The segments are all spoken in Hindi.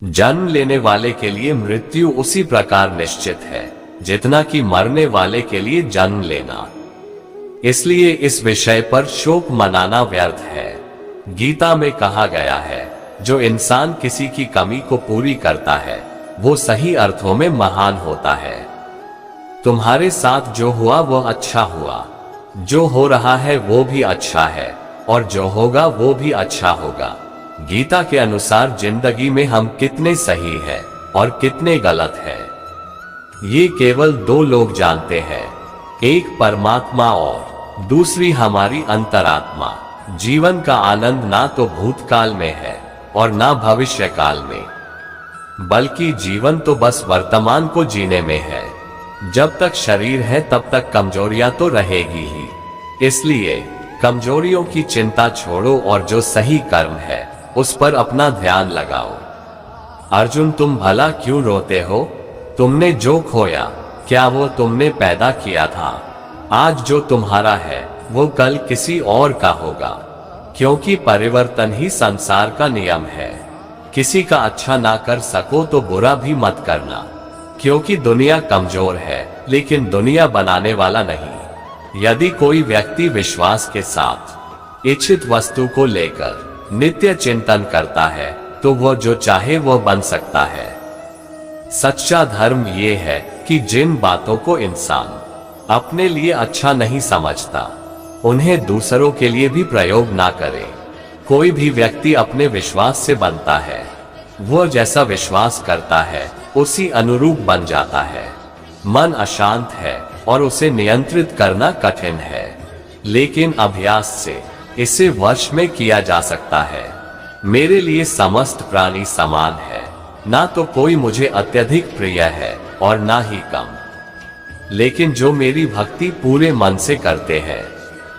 जन्म लेने वाले के लिए मृत्यु उसी प्रकार निश्चित है जितना कि मरने वाले के लिए जन्म लेना। इसलिए इस विषय पर शोक मनाना व्यर्थ है। गीता में कहा गया है, जो इंसान किसी की कमी को पूरी करता है वो सही अर्थों में महान होता है। तुम्हारे साथ जो हुआ वो अच्छा हुआ, जो हो रहा है वो भी अच्छा है, और जो होगा वो भी अच्छा होगा। गीता के अनुसार जिंदगी में हम कितने सही हैं और कितने गलत हैं, ये केवल दो लोग जानते हैं, एक परमात्मा और दूसरी हमारी अंतरात्मा। जीवन का आनंद ना तो भूतकाल में है और ना भविष्यकाल में, बल्कि जीवन तो बस वर्तमान को जीने में है। जब तक शरीर है तब तक कमजोरियां तो रहेगी ही, इसलिए कमजोरियों की चिंता छोड़ो और जो सही कर्म है उस पर अपना ध्यान लगाओ। अर्जुन, तुम भला क्यों रोते हो? तुमने जो खोया क्या वो तुमने पैदा किया था? आज जो तुम्हारा है वो कल किसी और का होगा, क्योंकि परिवर्तन ही संसार का नियम है। किसी का अच्छा ना कर सको तो बुरा भी मत करना, क्योंकि दुनिया कमजोर है लेकिन दुनिया बनाने वाला नहीं। यदि कोई व्यक्ति विश्वास के साथ इच्छित वस्तु को लेकर नित्य चिंतन करता है तो वह जो चाहे वह बन सकता है। सच्चा धर्म ये है कि जिन बातों को इंसान अपने लिए अच्छा नहीं समझता उन्हें दूसरों के लिए भी प्रयोग ना करे। कोई भी व्यक्ति अपने विश्वास से बनता है, वह जैसा विश्वास करता है उसी अनुरूप बन जाता है। मन अशांत है और उसे नियंत्रित करना कठिन है, लेकिन अभ्यास से इसे वश में किया जा सकता है। मेरे लिए समस्त प्राणी समान है, ना तो कोई मुझे अत्यधिक प्रिय है और ना ही कम, लेकिन जो मेरी भक्ति पूरे मन से करते हैं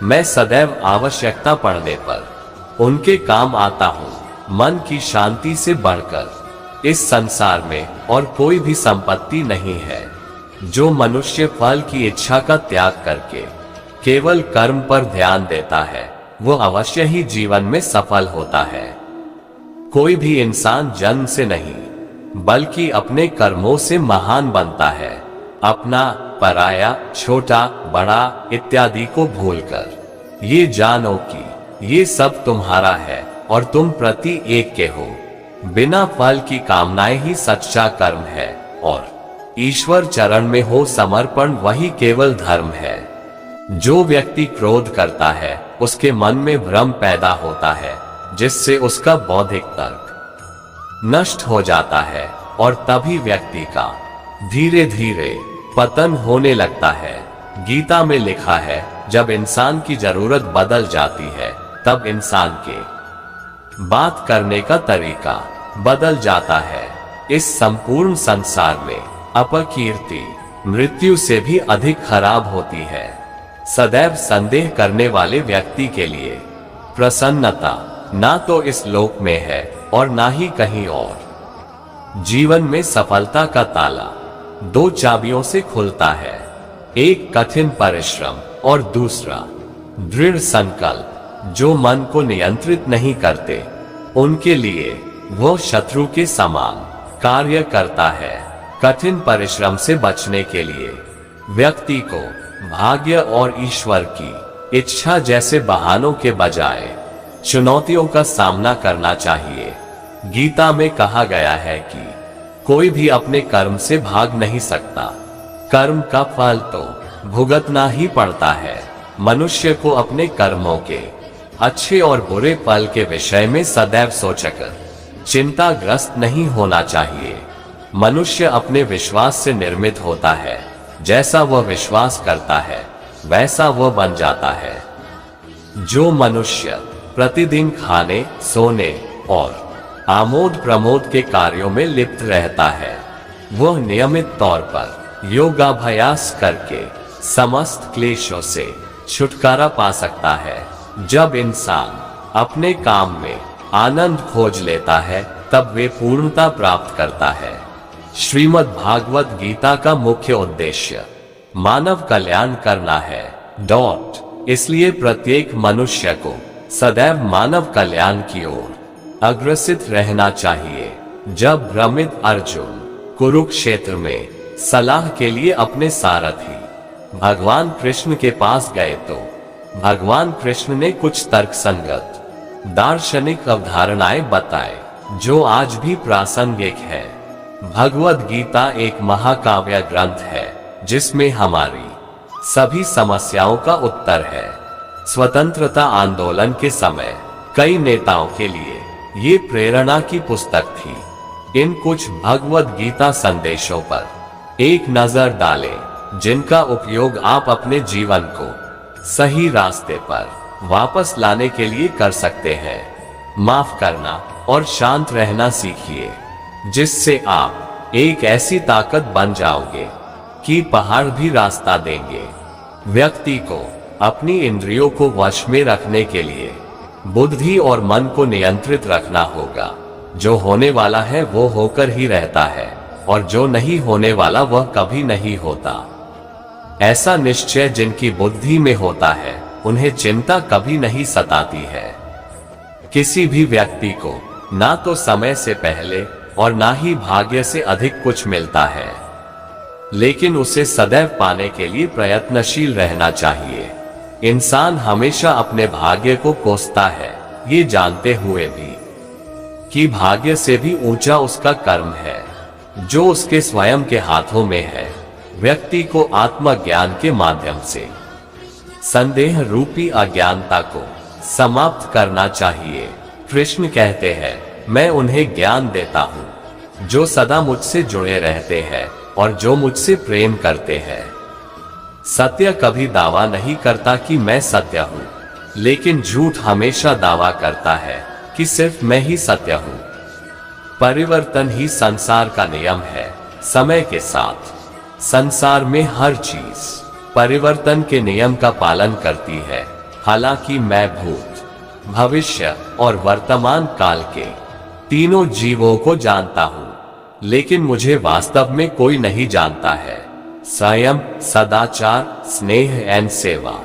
मैं सदैव आवश्यकता पड़ने पर उनके काम आता हूँ। मन की शांति से बढ़कर इस संसार में और कोई भी संपत्ति नहीं है। जो मनुष्य फल की इच्छा का त्याग करके केवल कर्म पर ध्यान देता है वो अवश्य ही जीवन में सफल होता है। कोई भी इंसान जन्म से नहीं बल्कि अपने कर्मों से महान बनता है। अपना, पराया, छोटा, बड़ा इत्यादि को भूलकर ये जानो कि ये सब तुम्हारा है और तुम प्रति एक के हो। बिना फल की कामनाएं ही सच्चा कर्म है और ईश्वर चरण में हो समर्पण वही केवल धर्म है। जो व्यक्ति क्रोध करता है उसके मन में भ्रम पैदा होता है, जिससे उसका बौद्धिक तर्क नष्ट हो जाता है और तभी व्यक्ति का धीरे धीरे पतन होने लगता है। गीता में लिखा है, जब इंसान की जरूरत बदल जाती है तब इंसान के बात करने का तरीका बदल जाता है। इस संपूर्ण संसार में अपकीर्ति मृत्यु से भी अधिक खराब होती है। सदैव संदेह करने वाले व्यक्ति के लिए प्रसन्नता ना तो इस लोक में है और ना ही कहीं और। जीवन में सफलता का ताला दो चाबियों से खुलता है, एक कठिन परिश्रम और दूसरा दृढ़ संकल्प। जो मन को नियंत्रित नहीं करते उनके लिए वह शत्रु के समान कार्य करता है। कठिन परिश्रम से बचने के लिए व्यक्ति को भाग्य और ईश्वर की इच्छा जैसे बहानों के बजाय चुनौतियों का सामना करना चाहिए। गीता में कहा गया है कि कोई भी अपने कर्म से भाग नहीं सकता, कर्म का फल तो भुगतना ही पड़ता है। मनुष्य को अपने कर्मों के अच्छे और बुरे फल के विषय में सदैव सोचकर चिंताग्रस्त नहीं होना चाहिए। मनुष्य अपने विश्वास से निर्मित होता है, जैसा वह विश्वास करता है वैसा वह बन जाता है। जो मनुष्य प्रतिदिन खाने, सोने और आमोद प्रमोद के कार्यों में लिप्त रहता है वह नियमित तौर पर योगाभ्यास करके समस्त क्लेशों से छुटकारा पा सकता है। जब इंसान अपने काम में आनंद खोज लेता है तब वे पूर्णता प्राप्त करता है। श्रीमद् भागवत गीता का मुख्य उद्देश्य मानव कल्याण करना है। इसलिए प्रत्येक मनुष्य को सदैव मानव कल्याण की ओर अग्रसित रहना चाहिए। जब भ्रमित अर्जुन कुरुक्षेत्र में सलाह के लिए अपने सारथी भगवान कृष्ण के पास गए तो भगवान कृष्ण ने कुछ तर्कसंगत दार्शनिक अवधारणाएं बताए जो आज भी प्रासंगिक है। भगवद गीता एक महाकाव्य ग्रंथ है जिसमें हमारी सभी समस्याओं का उत्तर है। स्वतंत्रता आंदोलन के समय कई नेताओं के लिए ये प्रेरणा की पुस्तक थी। इन कुछ भगवद गीता संदेशों पर एक नजर डालें जिनका उपयोग आप अपने जीवन को सही रास्ते पर वापस लाने के लिए कर सकते हैं। माफ करना और शांत रहना सीखिए जिससे आप एक ऐसी ताकत बन जाओगे कि पहाड़ भी रास्ता देंगे। व्यक्ति को अपनी इंद्रियों को वश में रखने के लिए बुद्धि और मन को नियंत्रित रखना होगा। जो होने वाला है वो होकर ही रहता है और जो नहीं होने वाला वह कभी नहीं होता। ऐसा निश्चय जिनकी बुद्धि में होता है उन्हें चिंता कभी नहीं सताती है। किसी भी व्यक्ति को ना तो समय से पहले और ना ही भाग्य से अधिक कुछ मिलता है, लेकिन उसे सदैव पाने के लिए प्रयत्नशील रहना चाहिए। इंसान हमेशा अपने भाग्य को कोसता है, ये जानते हुए भी कि भाग्य से भी ऊंचा उसका कर्म है जो उसके स्वयं के हाथों में है। व्यक्ति को आत्मज्ञान के माध्यम से संदेह रूपी अज्ञानता को समाप्त करना चाहिए। कृष्ण कहते हैं, मैं उन्हें ज्ञान देता हूं जो सदा मुझसे जुड़े रहते हैं और जो मुझसे प्रेम करते हैं। सत्य कभी दावा नहीं करता कि मैं सत्य हूं, लेकिन झूठ हमेशा दावा करता है कि सिर्फ मैं ही सत्य हूं। परिवर्तन ही संसार का नियम है। समय के साथ संसार में हर चीज परिवर्तन के नियम का पालन करती है। हालांकि मैं भूत, भविष्य और वर्तमान काल के तीनों जीवों को जानता हूं, लेकिन मुझे वास्तव में कोई नहीं जानता है। संयम, सदाचार, स्नेह एवं सेवा,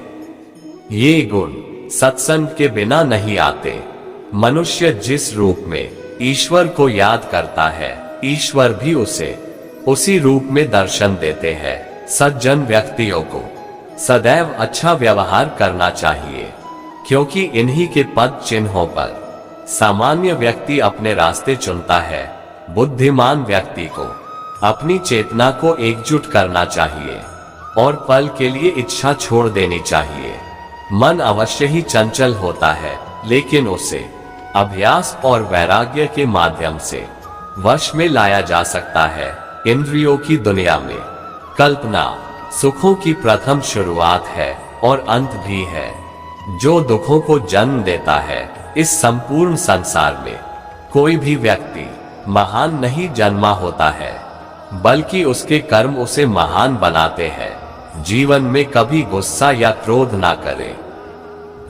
ये गुण सत्संग के बिना नहीं आते। मनुष्य जिस रूप में ईश्वर को याद करता है, ईश्वर भी उसे उसी रूप में दर्शन देते हैं। सज्जन व्यक्तियों को सदैव अच्छा व्यवहार करना चाहिए, क्योंकि इन्हीं के पद चिन्हों पर सामान्य व्यक्ति अपने रास्ते चुनता है। बुद्धिमान व्यक्ति को अपनी चेतना को एकजुट करना चाहिए और पल के लिए इच्छा छोड़ देनी चाहिए। मन अवश्य ही चंचल होता है, लेकिन उसे अभ्यास और वैराग्य के माध्यम से वश में लाया जा सकता है। इंद्रियों की दुनिया में कल्पना सुखों की प्रथम शुरुआत है और अंत भी है, जो दुखों को जन्म देता है। इस संपूर्ण संसार में कोई भी व्यक्ति महान नहीं जन्मा होता है, बल्कि उसके कर्म उसे महान बनाते हैं। जीवन में कभी गुस्सा या क्रोध ना करें,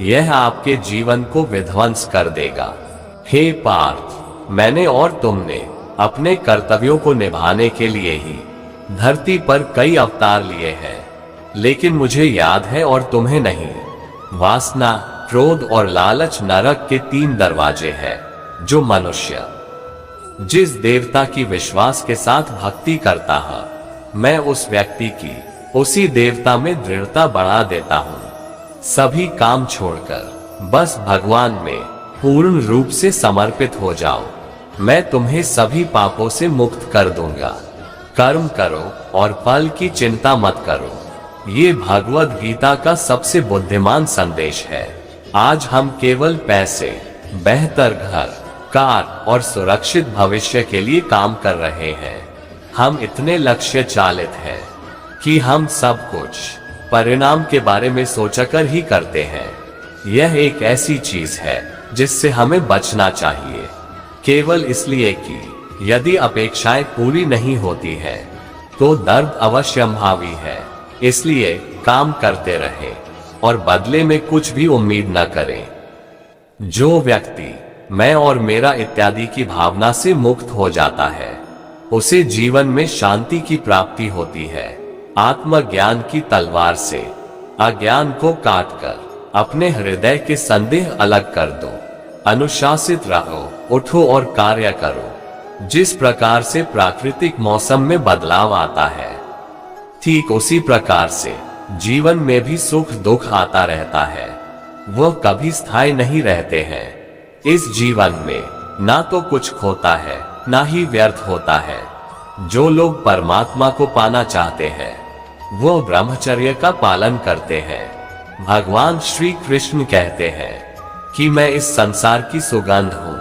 यह आपके जीवन को विध्वंस कर देगा। हे पार्थ, मैंने और तुमने अपने कर्तव्यों को निभाने के लिए ही धरती पर कई अवतार लिए हैं, लेकिन मुझे याद है और तुम्हें नहीं। वासना, क्रोध और लालच नरक के 3 दरवाजे हैं। जो मनुष्य जिस देवता की विश्वास के साथ भक्ति करता है, मैं उस व्यक्ति की उसी देवता में दृढ़ता बढ़ा देता हूं। सभी काम छोड़कर बस भगवान में पूर्ण रूप से समर्पित हो जाओ। मैं तुम्हें सभी पापों से मुक्त कर दूंगा। कर्म करो और फल की चिंता मत करो। ये भगवद गीता का सबसे बुद्धिमान संदेश है। आज हम केवल पैसे, बेहतर घर, कार और सुरक्षित भविष्य के लिए काम कर रहे हैं। हम इतने लक्ष्य चालित हैं कि हम सब कुछ परिणाम के बारे में सोचकर ही करते हैं। यह एक ऐसी चीज है जिससे हमें बचना चाहिए, केवल इसलिए कि यदि अपेक्षाएं पूरी नहीं होती है तो दर्द अवश्यंभावी है। इसलिए काम करते रहें और बदले में कुछ भी उम्मीद न करें। जो व्यक्ति मैं और मेरा इत्यादि की भावना से मुक्त हो जाता है, उसे जीवन में शांति की प्राप्ति होती है। आत्मज्ञान की तलवार से अज्ञान को काटकर अपने हृदय के संदेह अलग कर दो। अनुशासित रहो, उठो और कार्य करो। जिस प्रकार से प्राकृतिक मौसम में बदलाव आता है, ठीक उसी प्रकार से जीवन में भी सुख दुख आता रहता है। वह कभी स्थायी नहीं रहते हैं। इस जीवन में ना तो कुछ खोता है, ना ही व्यर्थ होता है। जो लोग परमात्मा को पाना चाहते हैं, वो ब्रह्मचर्य का पालन करते हैं। भगवान श्री कृष्ण कहते हैं कि मैं इस संसार की सुगंध हूँ,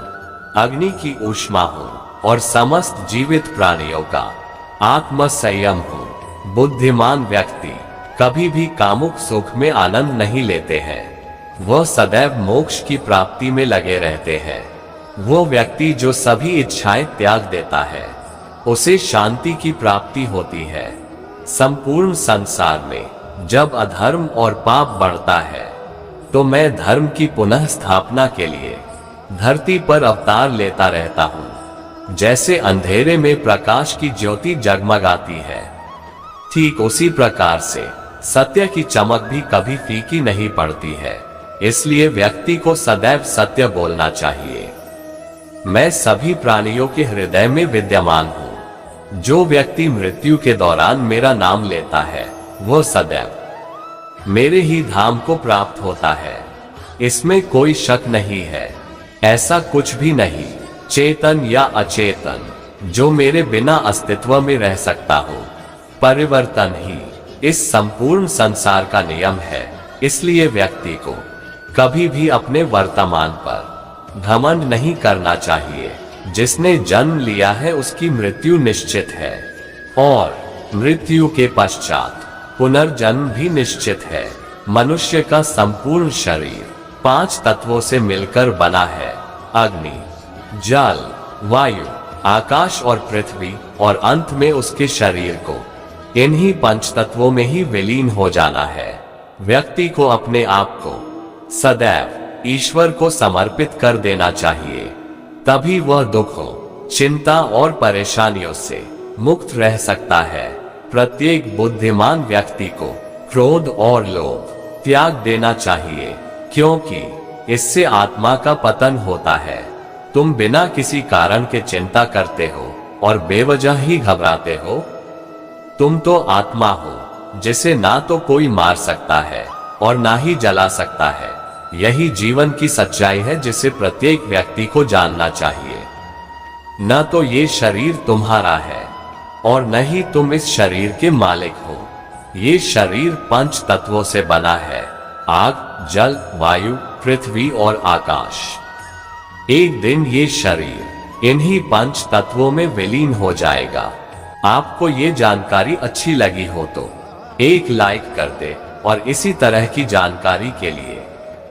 अग्नि की ऊष्मा हूँ और समस्त जीवित प्राणियों का आत्म संयम हूँ। बुद्धिमान व्यक्ति कभी भी कामुक सुख में आनंद नहीं लेते हैं। वह सदैव मोक्ष की प्राप्ति में लगे रहते हैं। वो व्यक्ति जो सभी इच्छाएं त्याग देता है, उसे शांति की प्राप्ति होती है। संपूर्ण संसार में जब अधर्म और पाप बढ़ता है, तो मैं धर्म की पुनः स्थापना के लिए धरती पर अवतार लेता रहता हूँ। जैसे अंधेरे में प्रकाश की ज्योति जगमगाती है, ठीक उसी प्रकार से सत्य की चमक भी कभी फीकी नहीं पड़ती है। इसलिए व्यक्ति को सदैव सत्य बोलना चाहिए। मैं सभी प्राणियों के हृदय में विद्यमान हूँ। जो व्यक्ति मृत्यु के दौरान मेरा नाम लेता है, वह सदैव मेरे ही धाम को प्राप्त होता है। इसमें कोई शक नहीं है। ऐसा कुछ भी नहीं, चेतन या अचेतन, जो मेरे बिना अस्तित्व में रह सकता हो। परिवर्तन ही इस संपूर्ण संसार का नियम है। इसलिए व्यक्ति को कभी भी अपने वर्तमान पर घमंड नहीं करना चाहिए। जिसने जन्म लिया है, उसकी मृत्यु निश्चित है और मृत्यु के पश्चात पुनर्जन्म भी निश्चित है। मनुष्य का संपूर्ण शरीर 5 तत्वों से मिलकर बना है: अग्नि, जल, वायु, आकाश और पृथ्वी। और अंत में उसके शरीर को इन्हीं 5 तत्वों में ही विलीन हो जाना है। व्यक्ति को अपने आप को सदैव ईश्वर को समर्पित कर देना चाहिए। तभी वह दुखों, चिंता और परेशानियों से मुक्त रह सकता है। प्रत्येक बुद्धिमान व्यक्ति को क्रोध और लोभ त्याग देना चाहिए, क्योंकि इससे आत्मा का पतन होता है। तुम बिना किसी कारण के चिंता करते हो और बेवजह ही घबराते हो। तुम तो आत्मा हो, जिसे ना तो कोई मार सकता है और ना ही जला सकता है। यही जीवन की सच्चाई है, जिसे प्रत्येक व्यक्ति को जानना चाहिए। न तो ये शरीर तुम्हारा है और न ही तुम इस शरीर के मालिक हो। ये शरीर 5 तत्वों से बना है: आग, जल, वायु, पृथ्वी और आकाश। एक दिन ये शरीर इन्हीं 5 तत्वों में विलीन हो जाएगा। आपको ये जानकारी अच्छी लगी हो तो एक लाइक कर दे और इसी तरह की जानकारी के लिए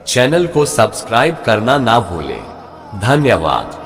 चैनल को सब्सक्राइब करना ना भूलें। धन्यवाद।